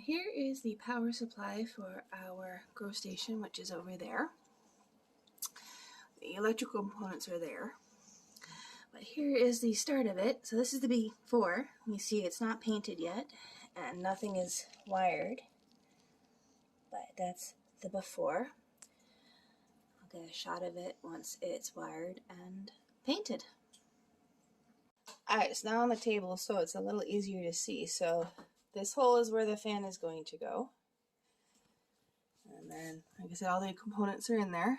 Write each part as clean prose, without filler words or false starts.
here is the power supply for our grow station, which is over there. The electrical components are there. But here is the start of it. So this is the before. You see it's not painted yet and nothing is wired. But that's the before. I'll get a shot of it once it's wired and painted. Alright, so now on the table so it's a little easier to see. So this hole is where the fan is going to go. And then, like I said, all the components are in there.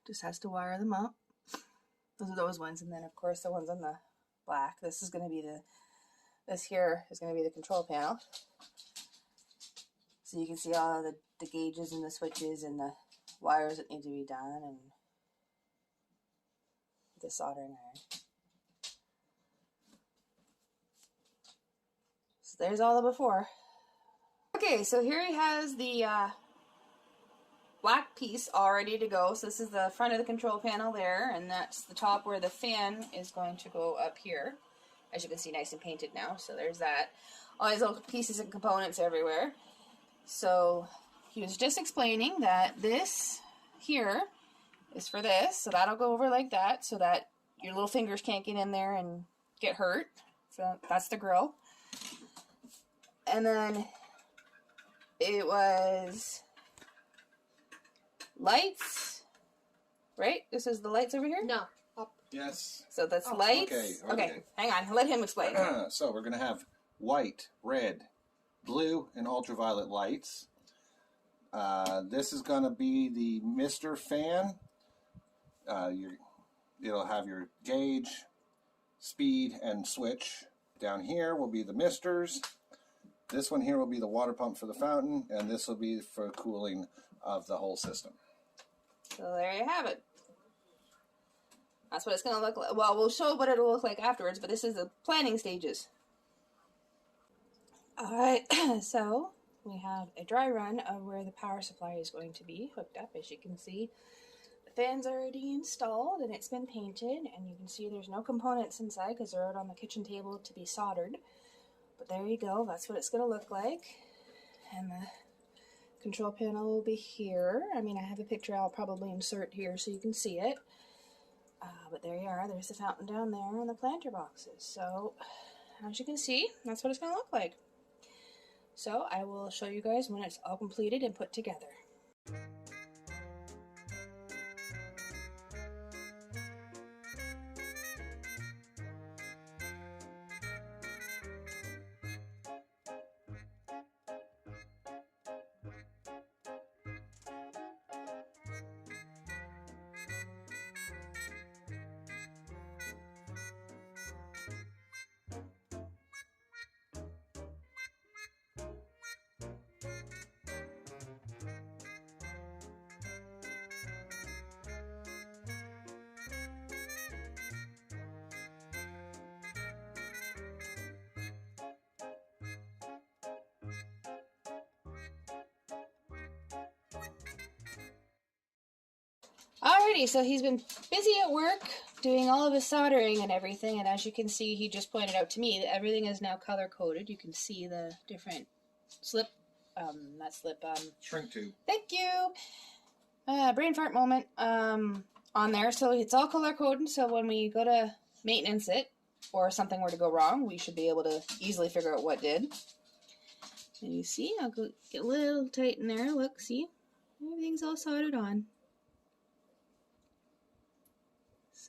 Just has to wire them up. Those are those ones. And then, of course, the ones on the black. This is going to be this here is going to be the control panel. So you can see all of the gauges and the switches and the wires that need to be done and the soldering iron. So there's all the before. Okay, so here he has the black piece all ready to go. So this is the front of the control panel there, and that's the top where the fan is going to go up here. As you can see, nice and painted now. So there's that. All these little pieces and components everywhere. So he was just explaining that this here is for this. So that'll go over like that so that your little fingers can't get in there and get hurt. So that's the grill. And then it was lights, right? This is the lights over here? No. Yes. So that's lights. Okay, hang on. Let him explain. So we're going to have white, red, blue, and ultraviolet lights. This is going to be the mister fan. It'll have your gauge, speed, and switch. Down here will be the misters. This one here will be the water pump for the fountain, and this will be for cooling of the whole system. So there you have it. That's what it's going to look like. Well, we'll show what it'll look like afterwards, but this is the planning stages. Alright, so we have a dry run of where the power supply is going to be hooked up. As you can see, the fan's already installed and it's been painted, and you can see there's no components inside because they're out on the kitchen table to be soldered. But there you go, that's what it's going to look like. And the control panel will be here. I mean, I have a picture I'll probably insert here so you can see it. But there you are. There's the fountain down there and the planter boxes. So, as you can see, that's what it's going to look like. So, I will show you guys when it's all completed and put together. Alrighty, so he's been busy at work doing all of his soldering and everything, and as you can see, he just pointed out to me that everything is now color-coded. You can see the different Shrink tube. Thank you! Brain fart moment on there. So it's all color-coded, so when we go to maintenance it, or something were to go wrong, we should be able to easily figure out what did. And you see, I'll go get a little tight in there. Look, see? Everything's all soldered on.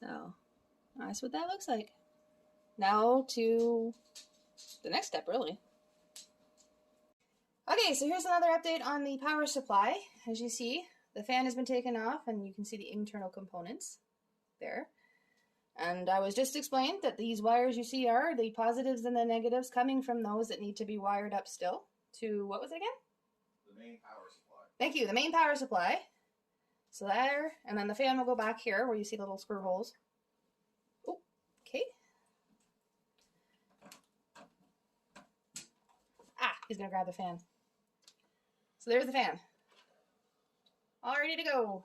So, that's what that looks like. Now to the next step, really. Okay, so here's another update on the power supply. As you see, the fan has been taken off, and you can see the internal components there. And I was just explained that these wires you see are the positives and the negatives coming from those that need to be wired up still to, what was it again? The main power supply. Thank you, the main power supply. So there, and then the fan will go back here where you see the little screw holes. Oh, okay. Ah, he's gonna grab the fan. So there's the fan. All ready to go.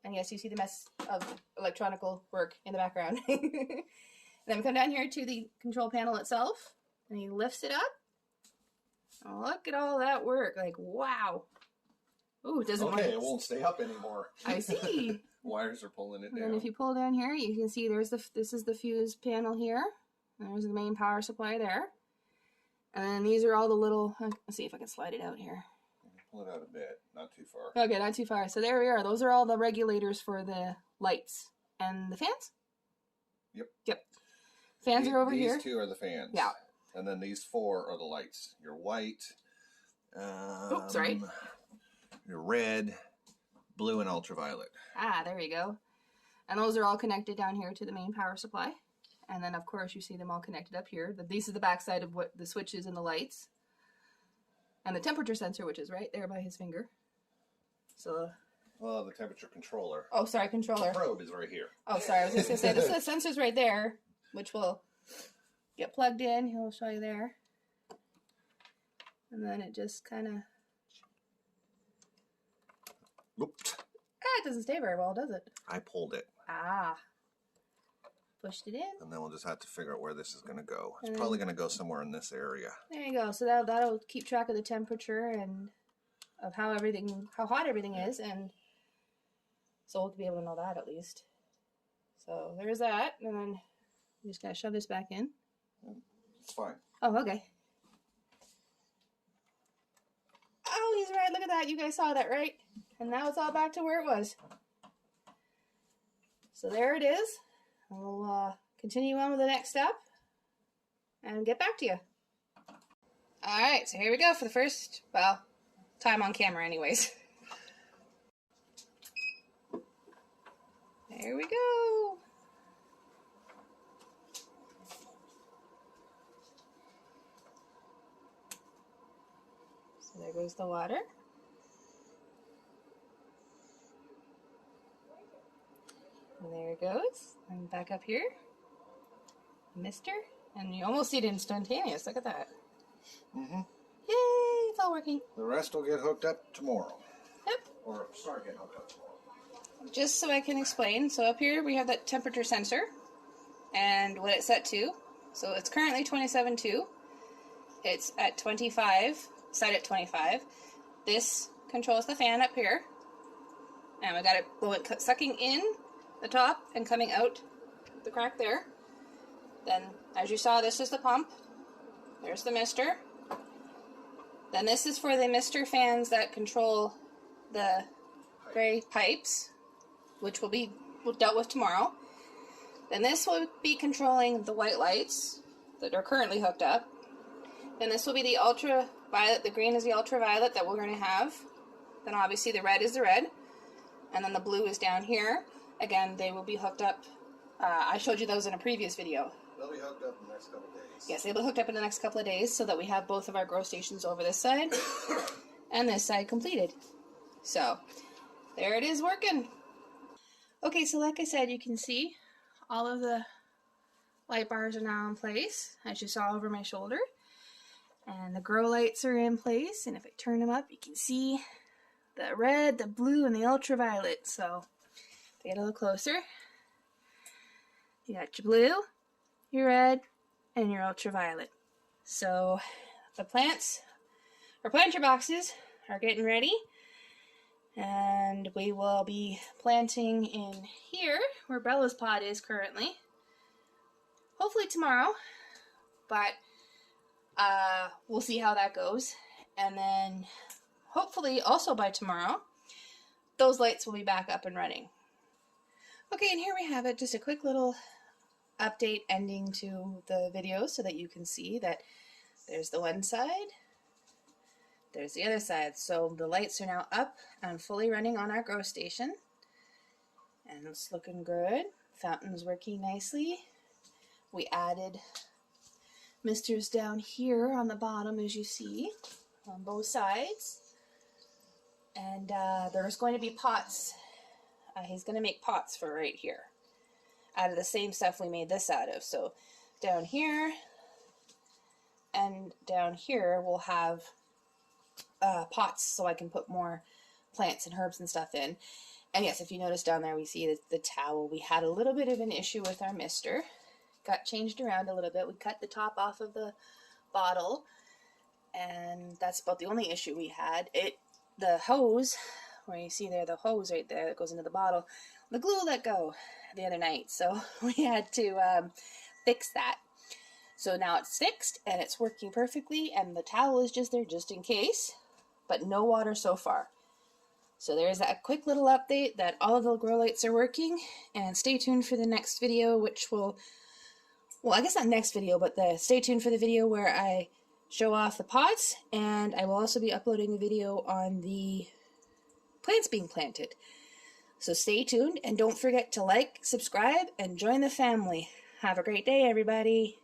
And yes, you see the mess of electronical work in the background. Then we come down here to the control panel itself, and he lifts it up. Look at all that work. Like, wow. Ooh, it doesn't Okay, it won't stay up anymore. I see. Wires are pulling it And down. then if you pull down here, you can see there's this is the fuse panel here. There's the main power supply there. And then these are all the little, let's see if I can slide it out here. Pull it out a bit, not too far. Okay, not too far. So there we are. Those are all the regulators for the lights. And the fans? Yep. Fans are over here. These two are the fans. Yeah. And then these four are the lights. Your white, Oops, sorry. Your red, blue, and ultraviolet. Ah, there you go. And those are all connected down here to the main power supply. And then, of course, you see them all connected up here. This is the backside of what the switches and the lights. And the temperature sensor, which is right there by his finger. So... Well, the temperature controller. Oh, sorry, controller. The probe is right here. Oh, sorry, I was just going to say, this sensor's right there, which will get plugged in. He'll show you there. And then it just kind of... Oops. it doesn't stay very well, does it? I pulled it. Ah. Pushed it in. And then we'll just have to figure out where this is going to go. It's probably going to go somewhere in this area. There you go. So that'll keep track of the temperature and of how hot everything is, and so we'll be able to know that at least. So there's that, and then you just gotta shove this back in. It's fine. Oh, okay. Oh, he's right. Look at that. You guys saw that, right? And now it's all back to where it was. So there it is. And we'll continue on with the next step and get back to you. All right, so here we go for the first, well, time on camera anyways. There we go. So there goes the water. And there it goes. And back up here. Mister. And you almost see it instantaneous. Look at that. Mm-hmm. Yay! It's all working. The rest will get hooked up tomorrow. Yep. Or start getting hooked up tomorrow. Just so I can explain. So up here we have that temperature sensor and what it's set to. So it's currently 27.2. It's at 25, set at 25. This controls the fan up here. And we got it sucking in the top and coming out the crack there. Then, as you saw, this is the pump. There's the mister. Then this is for the mister fans that control the gray pipes, which will be dealt with tomorrow. Then this will be controlling the white lights that are currently hooked up. Then this will be the ultraviolet. The green is the ultraviolet that we're going to have. Then obviously the red is the red. And then the blue is down here. Again, they will be hooked up. I showed you those in a previous video. They'll be hooked up in the next couple of days. Yes, they'll be hooked up in the next couple of days so that we have both of our grow stations over this side and this side completed. So, there it is working. Okay, so like I said, you can see all of the light bars are now in place, as you saw over my shoulder. And the grow lights are in place, and if I turn them up, you can see the red, the blue, and the ultraviolet. So, if I get a little closer, you got your blue, your red, and your ultraviolet. So, the plants, our planter boxes are getting ready. And we will be planting in here, where Bella's pot is currently. Hopefully tomorrow, but we'll see how that goes. And then, hopefully also by tomorrow, those lights will be back up and running. Okay, and here we have it, just a quick little update ending to the video so that you can see that there's the one side, there's the other side. So the lights are now up and fully running on our grow station. And it's looking good. Fountain's working nicely. We added misters down here on the bottom, as you see, on both sides. And there's going to be pots. He's going to make pots for right here, out of the same stuff we made this out of. So down here and down here we'll have pots so I can put more plants and herbs and stuff in. And yes, if you notice down there, we see the towel. We had a little bit of an issue with our mister. Got changed around a little bit. We cut the top off of the bottle and that's about the only issue we had. The hose, where you see there, the hose right there that goes into the bottle, the glue let go the other night, so we had to fix that. So now it's fixed and it's working perfectly, and the towel is just there just in case, but no water so far. So there's that quick little update that all of the grow lights are working, and stay tuned for the next video, which will, well, I guess not next video, but stay tuned for the video where I show off the pots, and I will also be uploading a video on the plants being planted. So stay tuned, and don't forget to like, subscribe, and join the family. Have a great day, everybody.